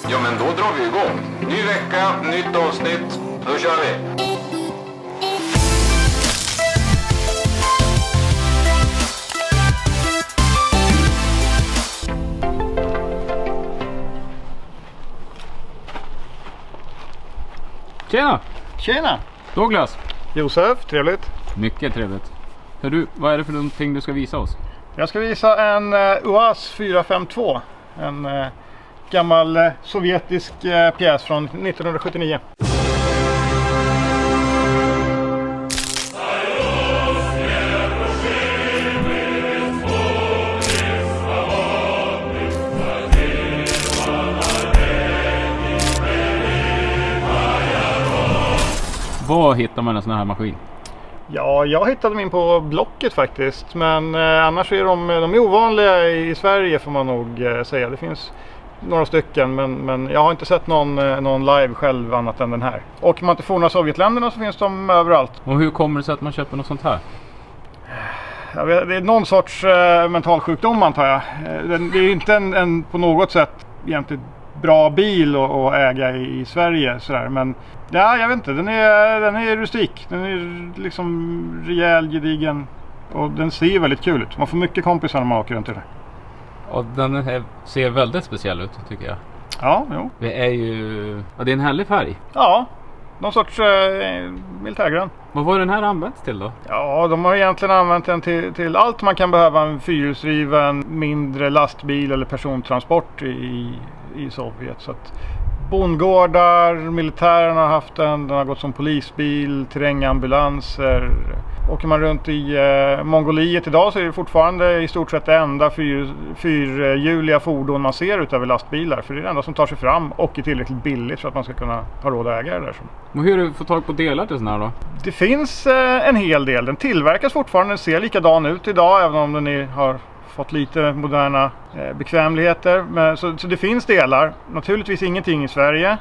Ja, men då drar vi igång. Ny vecka, nytt avsnitt. Då kör vi. Tjena! Tjena! Douglas! Josef, trevligt. Mycket trevligt. Hör du, vad är det för någonting du ska visa oss? Jag ska visa en UAZ 452. En gammal sovjetisk pjäs från 1979. Var hittar man en sån här maskin? Ja, jag hittade min på Blocket faktiskt. Men annars är de är ovanliga i Sverige får man nog säga. Det finns några stycken men jag har inte sett någon live själv annat än den här. Och om man inte får några Sovjetländerna så finns de överallt. Och hur kommer det sig att man köper något sånt här? Det är någon sorts mental sjukdom antar jag. Det är inte en på något sätt egentligen bra bil att äga i Sverige sådär. Men ja, jag vet inte, den är rustik. Den är liksom rejäl, gedigen. Och den ser väldigt kul ut. Man får mycket kompisar när man åker runt i det. Och den ser väldigt speciell ut tycker jag. Ja, jo. Det är ju... Ja, det är en härlig färg. Ja, någon sorts militärgrön. Vad var den här används till då? Ja, de har egentligen använt den till allt man kan behöva. En fyrhjulsdriven, mindre lastbil eller persontransport i Sovjet. Så att bondgårdar, militären har haft den har gått som polisbil, terrängambulanser. Åker man runt i Mongoliet idag så är det fortfarande i stort sett det enda fyrhjuliga fordon man ser utöver lastbilar. För det är det enda som tar sig fram och är tillräckligt billigt för att man ska kunna ha råd att äga det där. Och hur har du fått tag på delar till sån här då? Det finns en hel del. Den tillverkas fortfarande, den ser likadan ut idag även om den har fått lite moderna bekvämligheter. Men, så det finns delar. Naturligtvis ingenting i Sverige.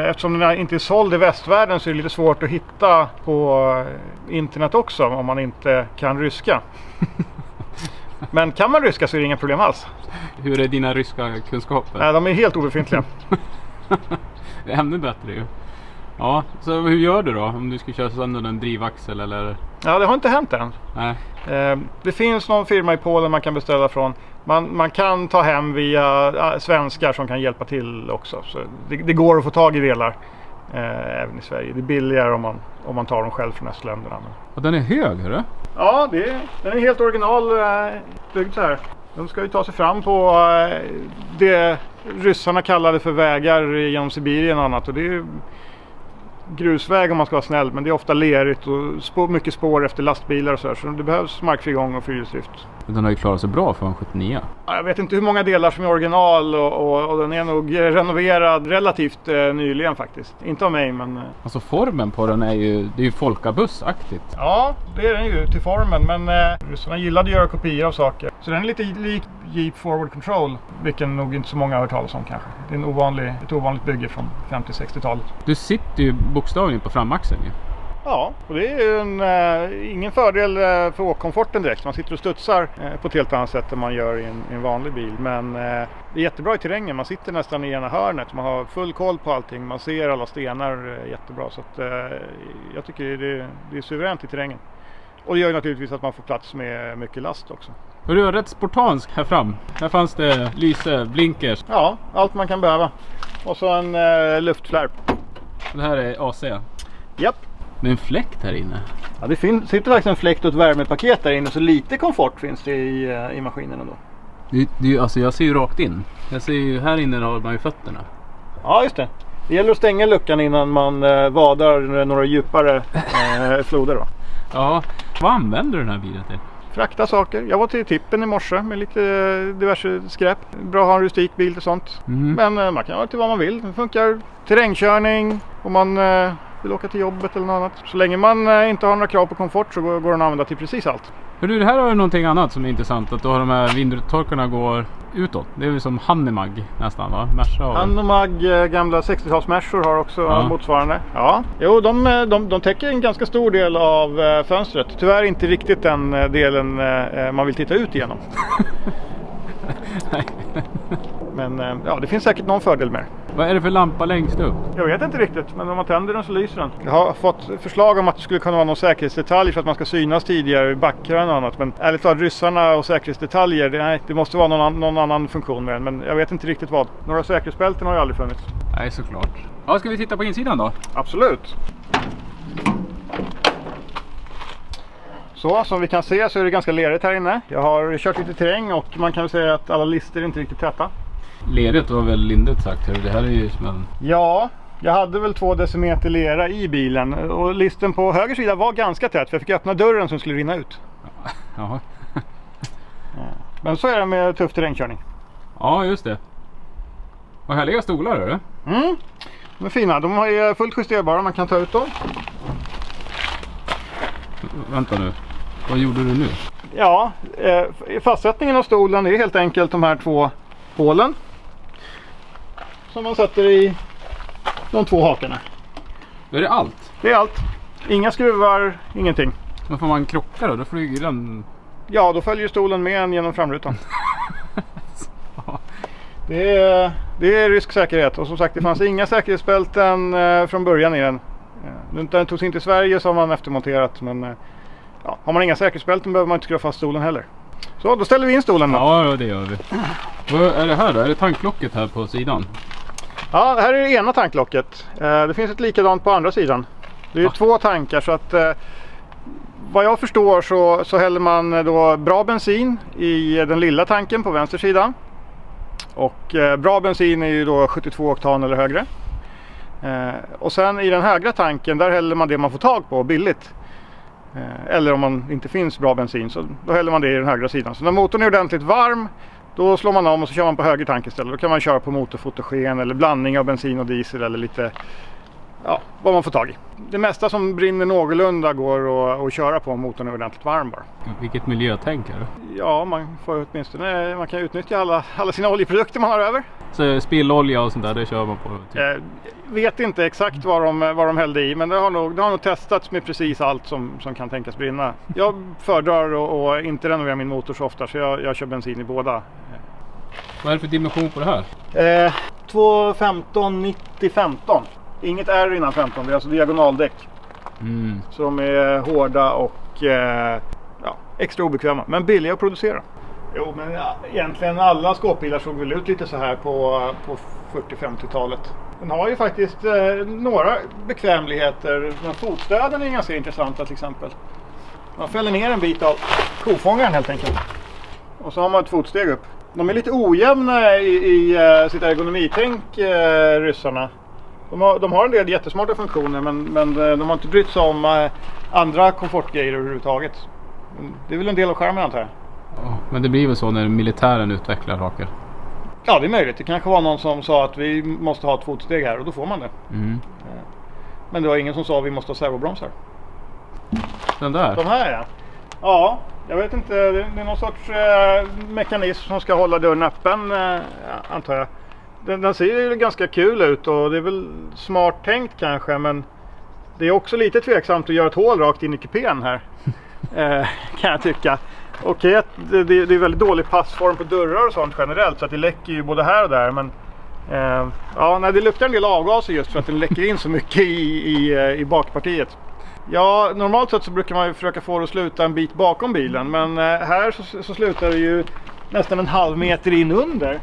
Eftersom den inte är såld i västvärlden så är det lite svårt att hitta på internet också om man inte kan ryska. Men kan man ryska så är det inga problem alls. Hur är dina ryska kunskaper? Nej, de är helt obefintliga. Det är ännu bättre ju. Ja, så hur gör du då om du ska köra sönder en drivaxel eller? Ja, det har inte hänt än. Nej. Det finns någon firma i Polen man kan beställa från. Man kan ta hem via svenskar som kan hjälpa till också. Så det går att få tag i delar även i Sverige. Det är billigare om man tar dem själv från östländerna. Och den är hög, hörru? Ja, den är helt original byggd så här. De ska ju ta sig fram på det ryssarna kallade för vägar genom Sibirien och annat. Och det är grusväg om man ska vara snäll, men det är ofta lerigt och mycket spår efter lastbilar och så här, så det behövs markfrigång och fyrhjulsdrift. Den har ju klarat sig bra för en 79. Ja, jag vet inte hur många delar som är original och den är nog renoverad relativt nyligen faktiskt. Inte av mig, men... Alltså formen på den det är ju folkabussaktigt. Ja, det är den ju till formen, men ryssarna gillade att göra kopior av saker. Så den är lite lik Jeep Forward Control, vilken nog inte så många har hört talas om kanske. Det är ett ovanligt bygge från 50-60-talet. Du sitter ju bokstavligen på framaxeln ju. Ja, och det är ju ingen fördel för åkkomforten direkt. Man sitter och studsar på ett helt annat sätt än man gör i en vanlig bil. Men det är jättebra i terrängen. Man sitter nästan i ena hörnet. Man har full koll på allting. Man ser alla stenar jättebra. Så att, jag tycker det är suveränt i terrängen. Och det gör ju naturligtvis att man får plats med mycket last också. Och du är rätt sportansk här fram. Här fanns det lyse, blinkers. Ja, allt man kan behöva. Och så en luftflärp. Det här är AC. Japp. Med en fläkt här inne. Ja, det sitter faktiskt en fläkt och ett värmepaket där inne, så lite komfort finns det i maskinen ändå. Alltså jag ser ju rakt in. Jag ser ju här inne har man ju fötterna. Ja, just det. Det gäller att stänga luckan innan man vadar några djupare floder då. Ja, vad använder du den här bilen till? Frakta saker. Jag var till tippen i morse med lite diverse skräp. Bra att ha en rustik bil och sånt. Men man kan ha till vad man vill. Det funkar terrängkörning om man vill åka till jobbet eller något annat. Så länge man inte har några krav på komfort så går den att använda till precis allt. Hör du, det här har ju någonting annat som är intressant. Att då har de här vindrutetorkarna går utåt. Det är väl som Hanemag nästan, va? Hanemag, gamla 60-talsmärsor har också motsvarande. Ja, jo, de täcker en ganska stor del av fönstret. Tyvärr inte riktigt den delen man vill titta ut igenom. Men ja, det finns säkert någon fördel med det. Vad är det för lampa längst upp? Jag vet inte riktigt, men om man tänder den så lyser den. Jag har fått förslag om att det skulle kunna vara någon säkerhetsdetalj för att man ska synas tidigare i backar och annat. Men ärligt talat, ryssarna och säkerhetsdetaljer, det måste vara någon annan funktion med den. Men jag vet inte riktigt vad. Några säkerhetsbälten har ju aldrig funnits. Nej, såklart. Ja, ska vi titta på insidan då? Absolut. Så som vi kan se så är det ganska lerigt här inne. Jag har kört lite terräng och man kan väl säga att alla lister är inte riktigt täta. Lerigt var väl lindrigt sagt. Det här är ju som en... Ja, jag hade väl 2 decimeter lera i bilen och listen på höger sida var ganska tät för jag fick öppna dörren som skulle rinna ut. Jaha. Men så är det med tuff terrängkörning. Ja, just det. Vad härliga stolar är det? De är fina, de är fullt justerbara, man kan ta ut dem. Vänta nu, vad gjorde du nu? Ja, fastsättningen av stolen är helt enkelt de här 2 hålen. Som man sätter i de 2 hakarna. Är det allt? Det är allt. Inga skruvar, ingenting. Men får man krocka då? Då flyger den... Ja, då följer stolen med en genom framrutan. Det är risksäkerhet. Och som sagt, det fanns inga säkerhetsbälten från början i den. Den togs inte i Sverige så har man eftermonterat. Men ja, har man inga säkerhetsbälten behöver man inte skruva fast stolen heller. Så, då ställer vi in stolen då. Ja, det gör vi. Vad är det här då? Är det tanklocket här på sidan? Ja, det här är det ena tanklocket. Det finns ett likadant på andra sidan. Det är 2 tankar så att... Vad jag förstår så häller man då bra bensin i den lilla tanken på vänster sida. Och bra bensin är ju då 72 oktan eller högre. Och sen i den högra tanken där häller man det man får tag på billigt. Eller om man inte finns bra bensin så då häller man det i den högra sidan. Så när motorn är ordentligt varm då slår man om och så kör man på höger tank istället. Då kan man köra på motorfotogen eller blandning av bensin och diesel eller lite... Ja, vad man får tag i. Det mesta som brinner någorlunda går att köra på om motorn är ordentligt varm bara. Vilket miljötänk är det? Ja, man får åtminstone man kan utnyttja alla sina oljeprodukter man har över. Så spillolja och sånt där, det kör man på? Typ. Vet inte exakt vad de hällde i, men det har nog testats med precis allt som kan tänkas brinna. Jag föredrar att inte renovera min motor så ofta så jag kör bensin i båda. Vad är det för dimension på det här? 215/90-15. Inget R innan 15, det är alltså diagonaldäck. Så de är hårda och extra obekväma, men billiga att producera. Jo, men egentligen alla skåpbilar såg väl ut lite så här på 40-50-talet. Den har ju faktiskt några bekvämligheter, men fotstöden är ganska intressanta till exempel. Man fäller ner en bit av kofångaren helt enkelt. Och så har man ett fotsteg upp. De är lite ojämna i sitt ergonomitänk, ryssarna. De har en del jättesmarta funktioner men de har inte brytt sig om andra komfortgrejer överhuvudtaget. Det är väl en del av skärmen antar jag. Ja, men det blir väl så när militären utvecklar saker? Ja, det är möjligt. Det kanske var någon som sa att vi måste ha ett fotsteg här och då får man det. Men det var ingen som sa att vi måste ha servobromsar. Den där? De här ja. Ja, jag vet inte. Det är någon sorts mekanism som ska hålla dörren öppen antar jag. Den ser ju ganska kul ut och det är väl smart tänkt kanske, men det är också lite tveksamt att göra ett hål rakt in i kupén här. Kan jag tycka. Okej, det är väldigt dålig passform på dörrar och sånt generellt så att det läcker ju både här och där, men det luktar en del avgaser just för att den läcker in så mycket i bakpartiet. Ja, normalt sett så brukar man ju försöka få det att sluta en bit bakom bilen, men här så slutar det ju nästan en halv meter in under.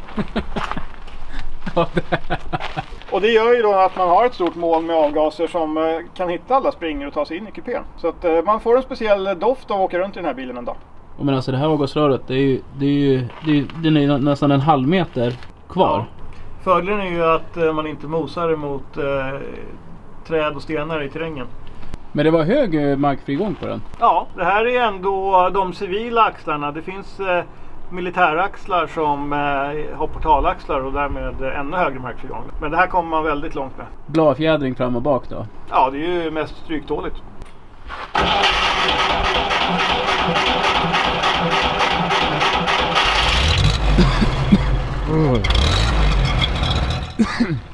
Och det gör ju då att man har ett stort moln med avgaser som kan hitta alla springor och ta sig in i kupén. Så att man får en speciell doft av att åka runt i den här bilen en dag. Men alltså det här avgasröret, det är nästan en halv meter kvar. Ja. Fördelen är ju att man inte mosar emot träd och stenar i terrängen. Men det var hög markfrigång på den? Ja, det här är ändå de civila axlarna. Det finns militäraxlar som har portalaxlar och därmed ännu högre markfrigång. Men det här kommer man väldigt långt med. Bladfjädring fram och bak då? Ja, det är ju mest stryktåligt.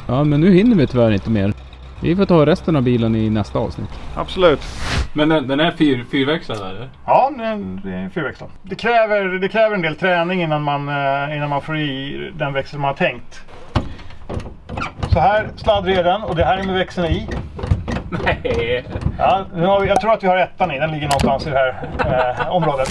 Ja, men nu hinner vi tyvärr inte mer. Vi får ta resten av bilen i nästa avsnitt. Absolut. Men den är fyrväxlad eller? Ja, det är fyrväxlad. Det kräver en del träning innan man får i den växel man har tänkt. Så här sladdrig är den och det här är med växeln i. Nej. Ja, jag tror att vi har ettan i. Den ligger någonstans i det här området.